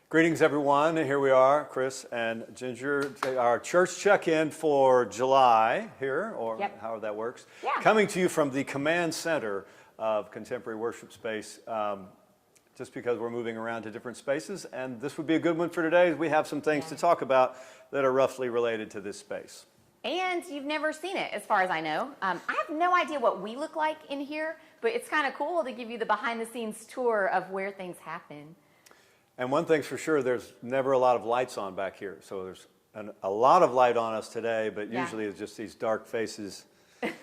Greetings, everyone. Here we are, Chris and Ginger, our church check-in for July here, or however that works. Yeah. Coming to you from the command center of Contemporary Worship Space, just because we're moving around to different spaces. And this would be a good one for today. We have some things to talk about that are roughly related to this space. And you've never seen it, as far as I know. I have no idea what we look like in here, but it's kind of cool to give you the behind-the-scenes tour of where things happen. And one thing's for sure, there's never a lot of lights on back here. So there's a lot of light on us today, but usually it's just these dark faces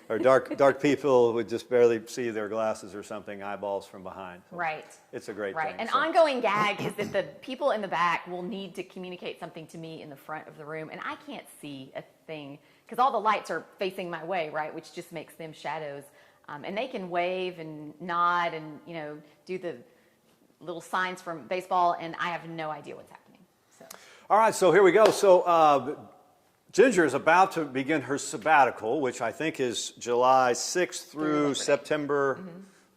or dark people who would just barely see their glasses or something, eyeballs from behind. So right. It's a great thing. An ongoing gag is that the people in the back will need to communicate something to me in the front of the room, and I can't see a thing because all the lights are facing my way, right, which just makes them shadows. And they can wave and nod and, do the little signs from baseball, and I have no idea what's happening. So. All right, so here we go. So Ginger is about to begin her sabbatical, which I think is July 6th through September,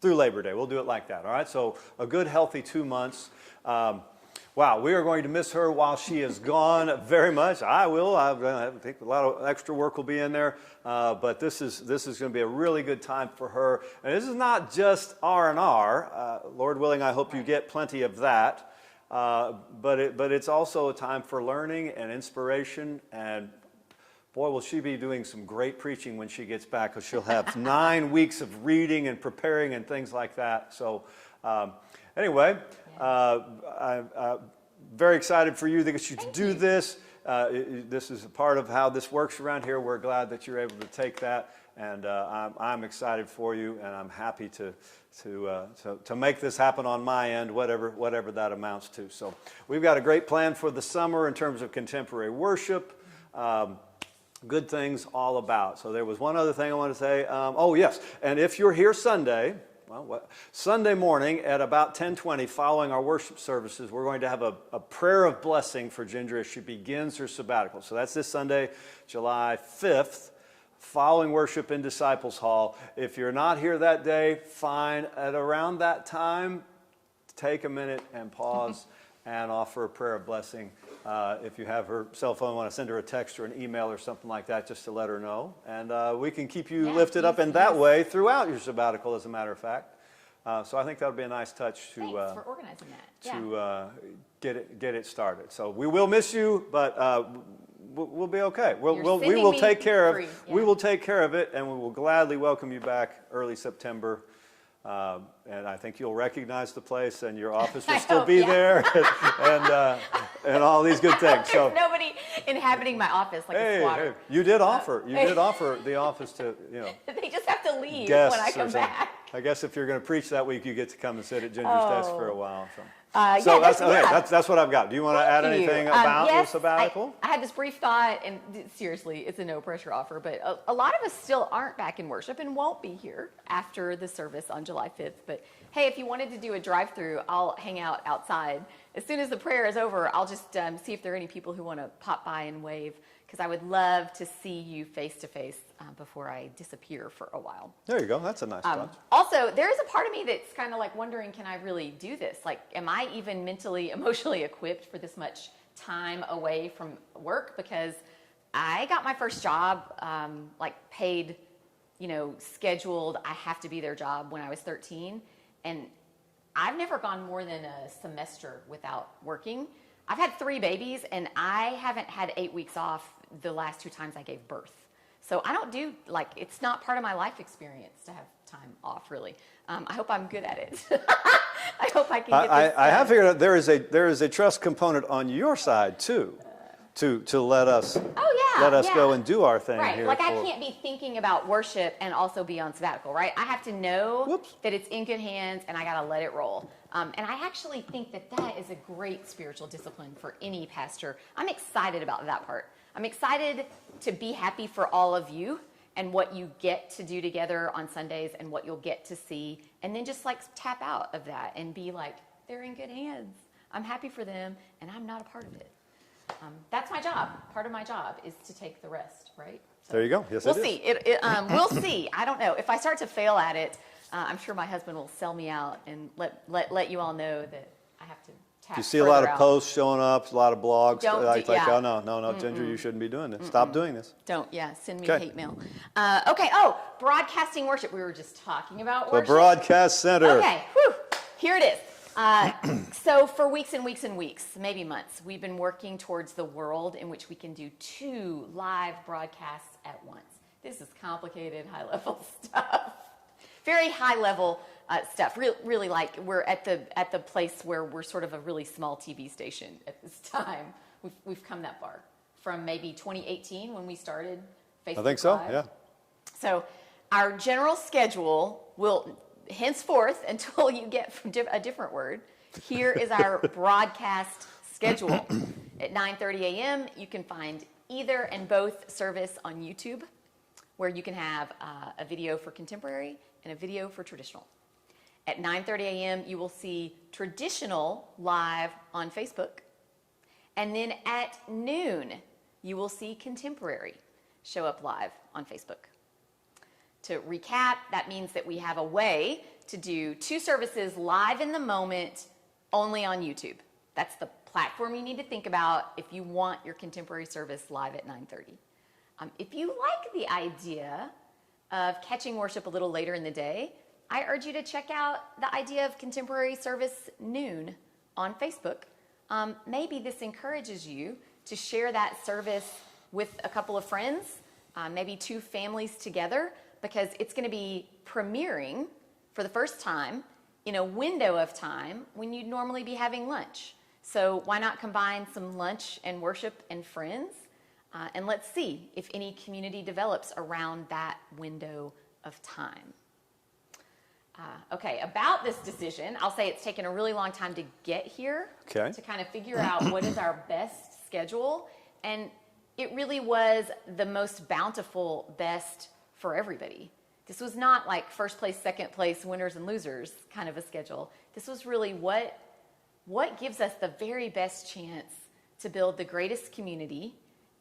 through Labor Day. We'll do it like that, all right? So a good, healthy 2 months. Wow, we are going to miss her while she is gone very much. I will. I think a lot of extra work will be in there, but this is going to be a really good time for her. And this is not just R&R. Lord willing, I hope you get plenty of that. But it's also a time for learning and inspiration. And boy, will she be doing some great preaching when she gets back, because she'll have 9 weeks of reading and preparing and things like that. So anyway. I'm very excited for you that you do this. This is a part of how this works around here. We're glad that you're able to take that, and I'm excited for you, and I'm happy to make this happen on my end, whatever that amounts to. So we've got a great plan for the summer in terms of contemporary worship. Good things all about. So there was one other thing I want to say. Oh yes, and if you're here Sunday. Sunday morning at about 10:20, following our worship services, we're going to have a prayer of blessing for Ginger as she begins her sabbatical. So that's this Sunday, July 5th, following worship in Disciples Hall. If you're not here that day, fine. At around that time, take a minute and pause and offer a prayer of blessing. If you have her cell phone, want to send her a text or an email or something like that, just to let her know. And we can keep you lifted up in that way throughout your sabbatical, as a matter of fact. So I think that would be a nice touch to, thanks for organizing that. Get it started. So we will miss you, but we'll be okay. We will take care of we will take care of it, and we will gladly welcome you back early September. And I think you'll recognize the place, and your office will still be there, and all these good things. There's nobody inhabiting my office like a squatter. Hey, you did offer the office to, They just have to leave when I come back. I guess if you're going to preach that week, you get to come and sit at Ginger's desk for a while. So. That's what I've got. Do you want to add anything about your sabbatical? I had this brief thought, and seriously, it's a no-pressure offer, but a lot of us still aren't back in worship and won't be here after the service on July 5th. But hey, if you wanted to do a drive-through, I'll hang out outside. As soon as the prayer is over, I'll just see if there are any people who want to pop by and wave, because I would love to see you face-to-face before I disappear for a while. There you go. That's a nice touch. Also, there is a part of me that's kind of like wondering, can I really do this? Like, am I even mentally, emotionally equipped for this much time away from work? Because I got my first job, like paid, scheduled, I have to be there job when I was 13. And I've never gone more than a semester without working. I've had 3 babies, and I haven't had 8 weeks off the last 2 times I gave birth. So I don't do, it's not part of my life experience to have time off, really. I hope I'm good at it. I hope I can get this I have figured out there is a trust component on your side, too, to let us go and do our thing here. Right, I can't be thinking about worship and also be on sabbatical, right? I have to know that it's in good hands, and I got to let it roll. And I actually think that is a great spiritual discipline for any pastor. I'm excited about that part. I'm excited to be happy for all of you and what you get to do together on Sundays and what you'll get to see, and then just tap out of that and be like, they're in good hands. I'm happy for them, and I'm not a part of it. That's my job. Part of my job is to take the rest, right? So there you go. Yes, we'll see. We'll see. I don't know. If I start to fail at it, I'm sure my husband will sell me out and let you all know that I have to You see a lot of posts showing up, a lot of blogs. Don't like, do- yeah. oh, no, Ginger, you shouldn't be doing this. Stop doing this. Don't, send me Okay. hate mail. Okay, oh, broadcasting worship. We were just talking about The worship. Broadcast Center. Okay, here it is. So for weeks and weeks and weeks, maybe months, we've been working towards the world in which we can do 2 live broadcasts at once. This is complicated, high-level stuff. Very high-level stuff. Really, like we're at the place where we're sort of a really small TV station at this time. We've come that far from maybe 2018 when we started Facebook I think so, Live. yeah. So our general schedule will, henceforth, until you get a different word, here is our broadcast schedule. At 9:30 a.m., you can find either and both service on YouTube, where you can have a video for contemporary and a video for traditional. At 9:30 a.m., you will see traditional live on Facebook. And then at noon, you will see contemporary show up live on Facebook. To recap, that means that we have a way to do 2 services live in the moment only on YouTube. That's the platform you need to think about if you want your contemporary service live at 9:30. If you like the idea of catching worship a little later in the day, I urge you to check out the idea of contemporary service noon on Facebook. Maybe this encourages you to share that service with a couple of friends, maybe 2 families together, because it's going to be premiering for the first time in a window of time when you'd normally be having lunch. So why not combine some lunch and worship and friends? And let's see if any community develops around that window of time. Okay, about this decision, I'll say it's taken a really long time to get here, Okay. to kind of figure out what is our best schedule. And it really was the most bountiful best for everybody. This was not like first place, second place, winners and losers kind of a schedule. This was really what gives us the very best chance to build the greatest community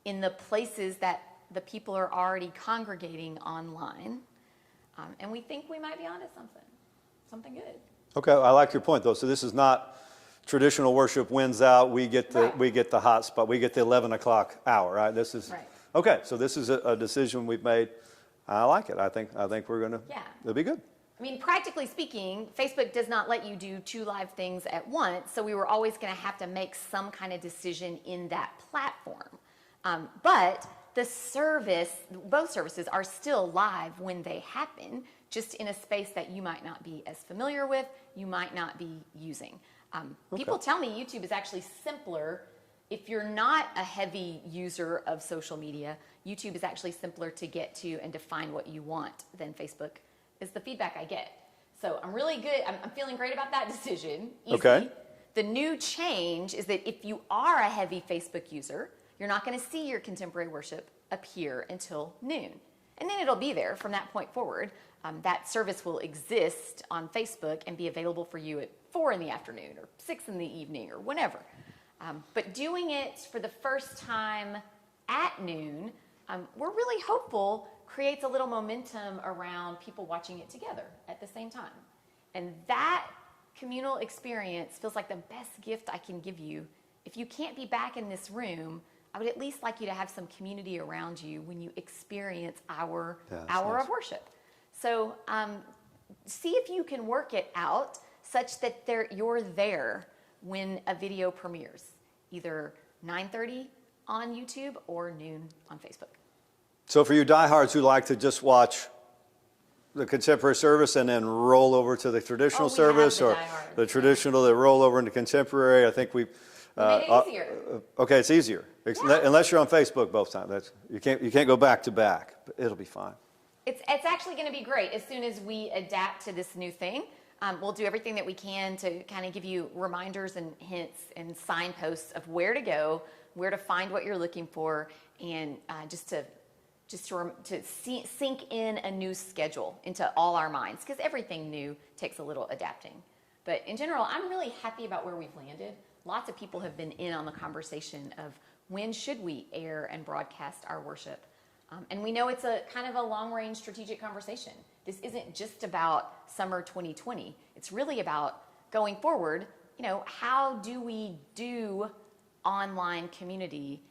in the places that the people are already congregating online. And we think we might be onto something good. Okay, I like your point, though. So this is not traditional worship wins out. We get the hot spot. We get the 11 o'clock hour, right? This is Right. Okay. So this is a decision we've made. I like it. I think we're gonna. Yeah. It'll be good. I mean, practically speaking, Facebook does not let you do 2 live things at once, so we were always going to have to make some kind of decision in that platform. But both services are still live when they happen, just in a space that you might not be as familiar with, you might not be using. People tell me YouTube is actually simpler. If you're not a heavy user of social media, YouTube is actually simpler to get to and to find what you want than Facebook, is the feedback I get. So I'm really good. I'm feeling great about that decision. Easy. Okay. The new change is that if you are a heavy Facebook user, you're not going to see your contemporary worship appear until noon. And then it'll be there from that point forward. That service will exist on Facebook and be available for you at 4 in the afternoon or 6 in the evening or whenever. But doing it for the first time at noon, we're really hopeful creates a little momentum around people watching it together at the same time. And that communal experience feels like the best gift I can give you. If you can't be back in this room, I would at least like you to have some community around you when you experience our hour of worship. So see if you can work it out such that you're there when a video premieres, either 9:30 on YouTube or noon on Facebook. So for you diehards who like to just watch the contemporary service and then roll over to the traditional service, or the traditional that roll over into contemporary, I think we made it easier. Okay, it's easier. Unless you're on Facebook both times. You can't go back to back, but it'll be fine. It's actually going to be great as soon as we adapt to this new thing. We'll do everything that we can to kind of give you reminders and hints and signposts of where to go, where to find what you're looking for, and just to sink in a new schedule into all our minds, because everything new takes a little adapting. But in general, I'm really happy about where we've landed. Lots of people have been in on the conversation of when should we air and broadcast our worship. And we know it's a kind of a long-range strategic conversation. This isn't just about summer 2020. It's really about going forward, how do we do online community,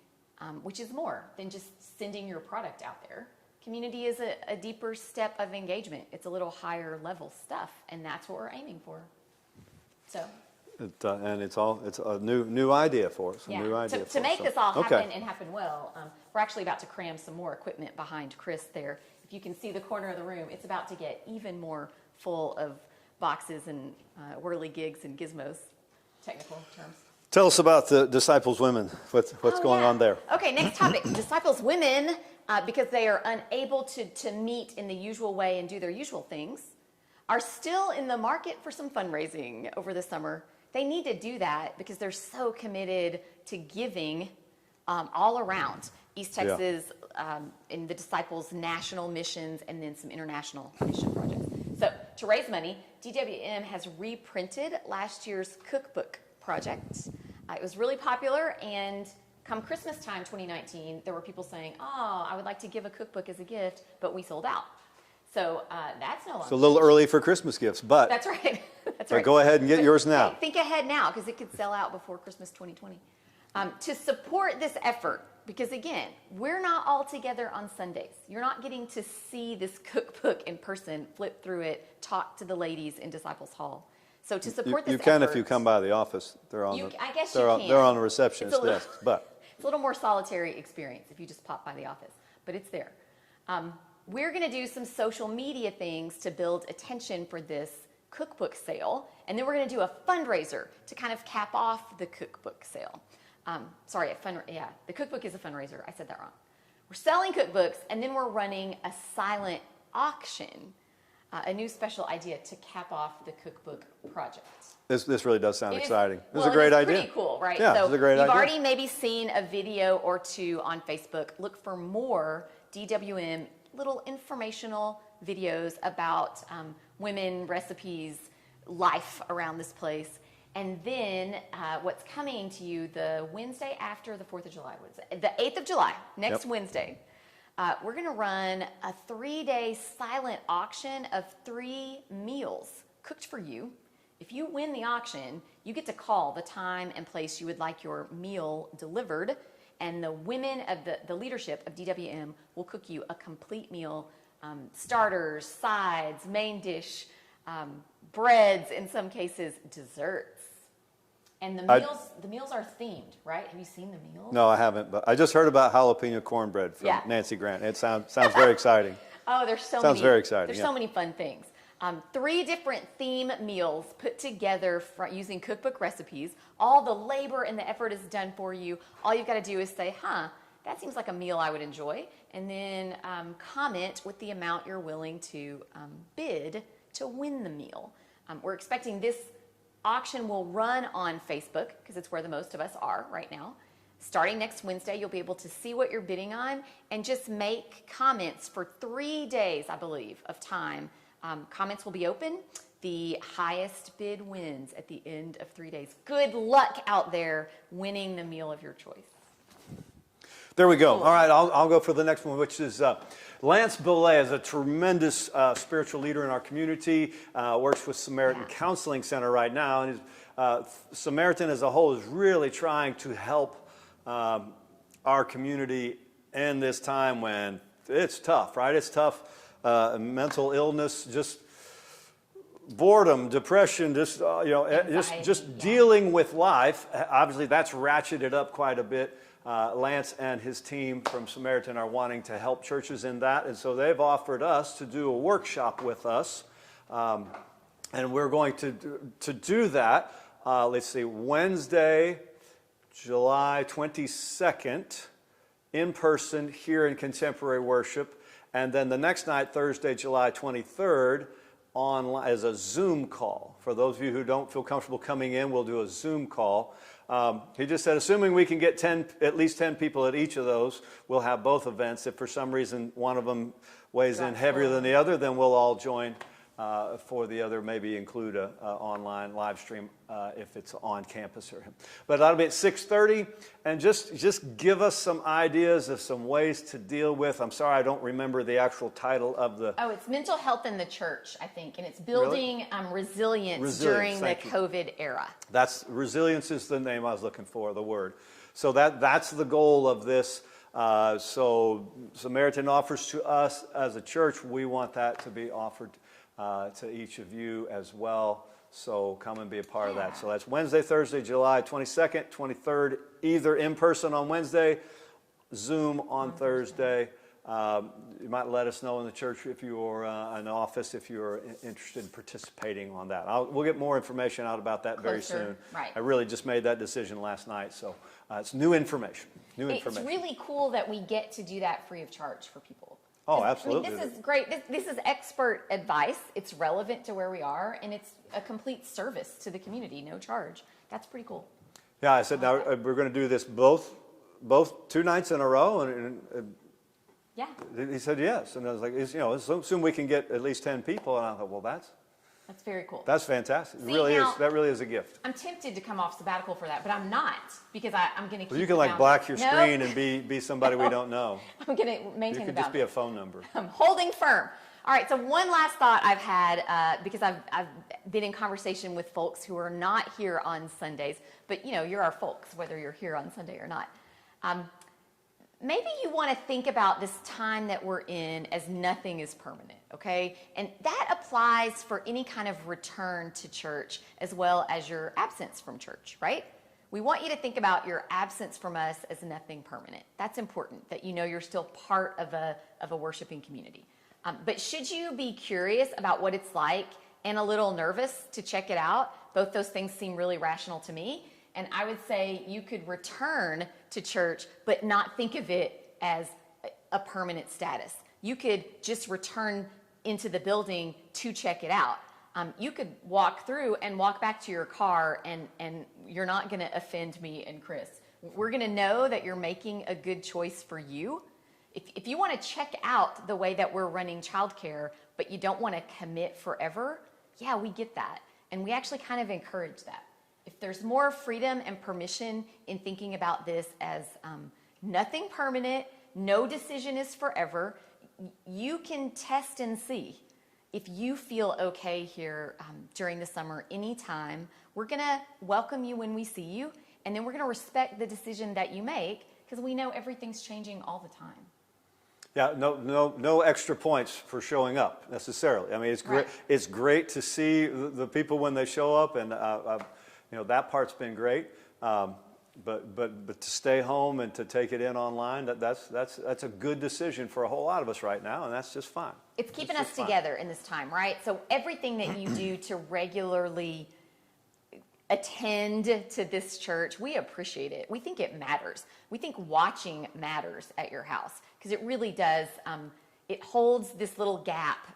which is more than just sending your product out there. Community is a deeper step of engagement. It's a little higher level stuff, and that's what we're aiming for. So. And it's a new idea for us. Yeah. New idea to for make us. this all happen Okay. and happen well, we're actually about to cram some more equipment behind Chris there. If you can see the corner of the room, it's about to get even more full of boxes and whirly-gigs and gizmos, technical terms. Tell us about the Disciples Women. What's going on there? Okay, next topic. Disciples Women, because they are unable to meet in the usual way and do their usual things, are still in the market for some fundraising over the summer. They need to do that because they're so committed to giving all around East Texas in the Disciples' national missions and then some international mission projects. So to raise money, DWM has reprinted last year's cookbook project. It was really popular, and come Christmas time 2019, there were people saying, oh, I would like to give a cookbook as a gift, but we sold out. So that's no longer. It's a little early for Christmas gifts, but That's right. That's so right. go ahead and get yours now. Hey, think ahead now, because it could sell out before Christmas 2020. To support this effort, because again, we're not all together on Sundays. You're not getting to see this cookbook in person, flip through it, talk to the ladies in Disciples Hall. So to support You this can effort, if you come by the office. They're on I guess they're you on, can. They're on the receptionist It's a little- desk, but it's a little more solitary experience if you just pop by the office, but it's there. We're going to do some social media things to build attention for this cookbook sale, and then we're going to do a fundraiser to kind of cap off the cookbook sale. The cookbook is a fundraiser. I said that wrong. We're selling cookbooks, and then we're running a silent auction, a new special idea to cap off the cookbook project. this really does sound exciting. This is Well, a great it's idea. Pretty cool, right? Yeah, so it's a great you've idea. already maybe seen a video or two on Facebook. Look for more DWM little informational videos about women, recipes, life around this place. And then what's coming to you the Wednesday after the 4th of July, the 8th of July, next Wednesday, we're going to run a 3-day silent auction of 3 meals cooked for you. If you win the auction, you get to call the time and place you would like your meal delivered, and the women of the leadership of DWM will cook you a complete meal, starters, sides, main dish, breads, in some cases, desserts. And the meals are themed, right? Have you seen the meals? No, I haven't, but I just heard about jalapeno cornbread from Nancy Grant. It sounds very exciting. Oh, there's so Sounds many. very exciting, There's yeah. so many fun things. 3 different theme meals put together using cookbook recipes. All the labor and the effort is done for you. All you've got to do is say, that seems like a meal I would enjoy. And then comment with the amount you're willing to bid to win the meal. We're expecting this auction will run on Facebook, because it's where the most of us are right now. Starting next Wednesday, you'll be able to see what you're bidding on and just make comments for 3 days, I believe, of time. Comments will be open. The highest bid wins at the end of 3 days. Good luck out there winning the meal of your choice. There we go. All right, I'll go for the next one, which is Lance Belay is a tremendous spiritual leader in our community, works with Samaritan Counseling Center right now, and Samaritan as a whole is really trying to help our community in this time when it's tough, right? It's tough. Mental illness, just boredom, depression, just dealing with life. Obviously, that's ratcheted up quite a bit. Lance and his team from Samaritan are wanting to help churches in that, and so they've offered us to do a workshop with us, and we're going to do that. Let's see, Wednesday, July 22nd, in person here in Contemporary Worship. And then the next night, Thursday, July 23rd, online as a Zoom call. For those of you who don't feel comfortable coming in, we'll do a Zoom call. He just said, assuming we can get at least 10 people at each of those, we'll have both events. If for some reason one of them weighs in heavier than the other, then we'll all join For the other, maybe include a online live stream if it's on campus. But that'll be at 6:30, and just give us some ideas of some ways to deal with. I'm sorry, I don't remember the actual title of the. Oh, it's mental health in the church, I think, and it's building resilience during the COVID era. That's resilience is the name I was looking for, the word. So that's the goal of this. So Samaritan offers to us as a church. We want that to be offered to each of you as well. So come and be a part of that. So that's Wednesday, Thursday, July 22nd, 23rd, either in person on Wednesday, Zoom on Thursday. You might let us know in the church if you're in the office if you're interested in participating on that. We'll get more information out about that very soon. Right. I really just made that decision last night, so it's new information. It's really cool that we get to do that free of charge for people. Oh, absolutely. I mean, this is great. This is expert advice. It's relevant to where we are, and it's a complete service to the community, no charge. That's pretty cool. Yeah, I said now we're going to do this both 2 nights in a row, and yeah. He said yes, and I was like, soon we can get at least 10 people, and I thought, well, that's very cool. That's fantastic. See, it really now, is. That really is a gift. I'm tempted to come off sabbatical for that, but I'm not because I'm going to keep. Well, you can black your screen and be somebody we don't know. I'm going to maintain you the could just be a phone number. I'm holding firm. All right. So one last thought I've had because I've been in conversation with folks who are not here on Sundays, but you're our folks whether you're here on Sunday or not. Maybe you want to think about this time that we're in as nothing is permanent, okay? And that applies for any kind of return to church as well as your absence from church, right? We want you to think about your absence from us as nothing permanent. That's important, that you're still part of a worshiping community. But should you be curious about what it's like and a little nervous to check it out? Both those things seem really rational to me. And I would say you could return to church, but not think of it as a permanent status. You could just return into the building to check it out. You could walk through and walk back to your car, and you're not going to offend me and Chris. We're going to know that you're making a good choice for you. If you want to check out the way that we're running childcare, but you don't want to commit forever, yeah, we get that. And we actually kind of encourage that. If there's more freedom and permission in thinking about this as nothing permanent, no decision is forever, you can test and see if you feel okay here during the summer anytime. We're going to welcome you when we see you, and then we're going to respect the decision that you make because we know everything's changing all the time. Yeah, no extra points for showing up necessarily. I mean, it's great. Right. It's great to see the people when they show up, and that part's been great. But to stay home and to take it in online, that's a good decision for a whole lot of us right now, and that's just fine. It's keeping us together in this time, right? So everything that you do to regularly attend to this church, we appreciate it. We think it matters. We think watching matters at your house because it really does. It holds this little gap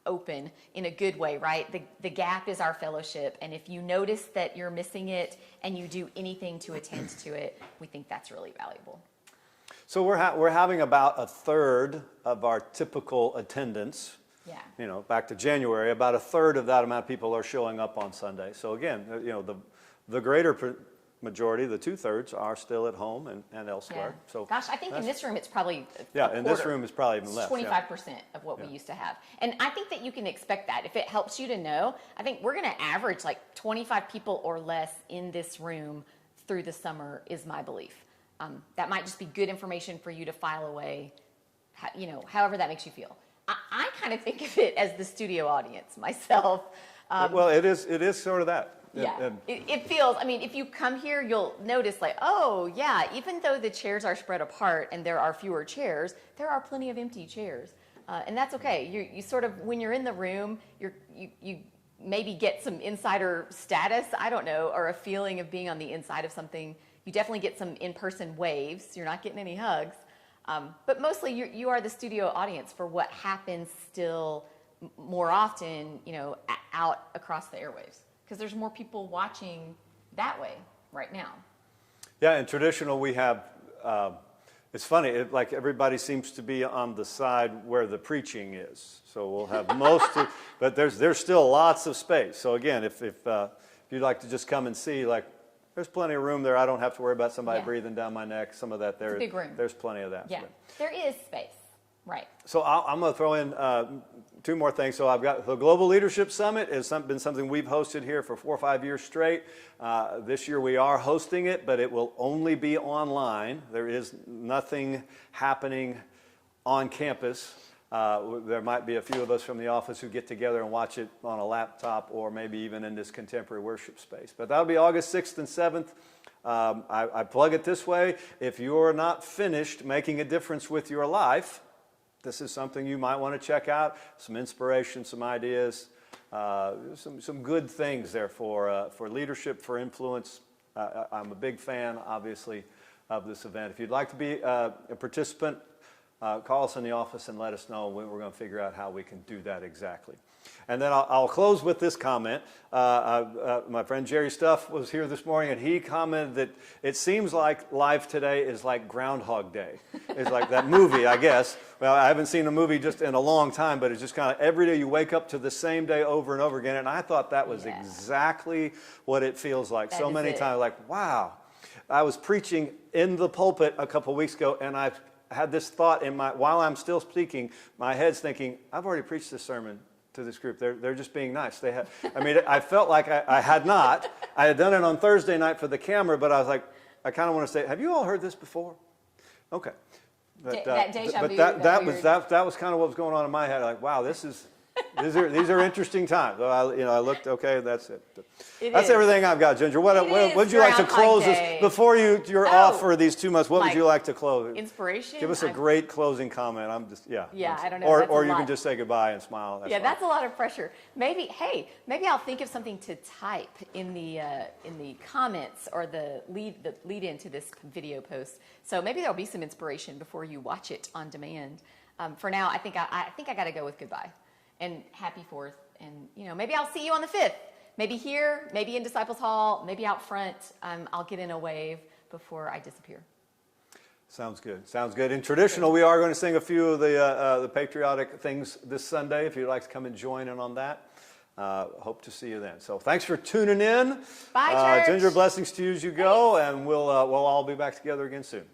open in a good way, right? The gap is our fellowship. And if you notice that you're missing it and you do anything to attend to it, we think that's really valuable. So we're having about a third of our typical attendance. Yeah. Back to January, about a third of that amount of people are showing up on Sunday. So again, the greater majority, the 2/3, are still at home and elsewhere. Yeah. So gosh, I think in this room it's probably in this room it's probably even less. 25% of what we used to have, and I think that you can expect that if it helps you to know. I think we're going to average like 25 people or less in this room through the summer is my belief. That might just be good information for you to file away. However that makes you feel. I kind of think of it as the studio audience myself. Well, it is sort of that. Yeah, it feels, if you come here, you'll notice like, oh yeah, even though the chairs are spread apart and there are fewer chairs, there are plenty of empty chairs. And that's okay. You sort of, when you're in the room, you maybe get some insider status, I don't know, or a feeling of being on the inside of something. You definitely get some in-person waves. You're not getting any hugs. But mostly you are the studio audience for what happens still more often, out across the airwaves. Because there's more people watching that way right now. Yeah, in traditional we have It's funny, like everybody seems to be on the side where the preaching is. So we'll have most of, but there's still lots of space. So again, if you'd like to just come and see, like, there's plenty of room there. I don't have to worry about somebody breathing down my neck. Some of that there. It's a big room. There's plenty of that. Yeah, there is space. Right. So I'm going to throw in two more things. So I've got the Global Leadership Summit has been something we've hosted here for 4 or 5 years straight. This year we are hosting it, but it will only be online. There is nothing happening on campus. There might be a few of us from the office who get together and watch it on a laptop or maybe even in this contemporary worship space. But that'll be August 6th and 7th. I plug it this way. If you're not finished making a difference with your life, this is something you might want to check out. Some inspiration, some ideas, some good things there for leadership, for influence. I'm a big fan, obviously, of this event. If you'd like to be a participant, call us in the office and let us know. We're going to figure out how we can do that exactly. And then I'll close with this comment. My friend Jerry Stuff was here this morning, and he commented that it seems like life today is like Groundhog Day. It's like that movie, I guess. Well, I haven't seen a movie just in a long time, but it's just kind of every day you wake up to the same day over and over again. And I thought that was exactly what it feels like. So many times, like, wow. I was preaching in the pulpit a couple weeks ago, and I had this thought in while I'm still speaking, my head's thinking, I've already preached this sermon to this group. They're just being nice. I felt like I had not. I had done it on Thursday night for the camera, but I was like, I kind of want to say, have you all heard this before? Okay. But that was kind of what was going on in my head. Like, wow, these are interesting times. So I looked, okay, that's it. That's everything I've got, Ginger. What would you like to close this before you're off for these 2 months? What would you like to close? Inspiration. Give us a great closing comment. I don't know. Or you can just say goodbye and smile. That's a lot of pressure. Maybe I'll think of something to type in the comments or the lead into this video post. So maybe there'll be some inspiration before you watch it on demand. For now, I think I got to go with goodbye. And happy 4th, and maybe I'll see you on the 5th. Maybe here, maybe in Disciples Hall, maybe out front. I'll get in a wave before I disappear. Sounds good. Sounds good. In traditional, we are going to sing a few of the patriotic things this Sunday. If you'd like to come and join in on that, hope to see you then. So thanks for tuning in. Bye, church. Ginger, blessings to you as you go, and we'll all be back together again soon.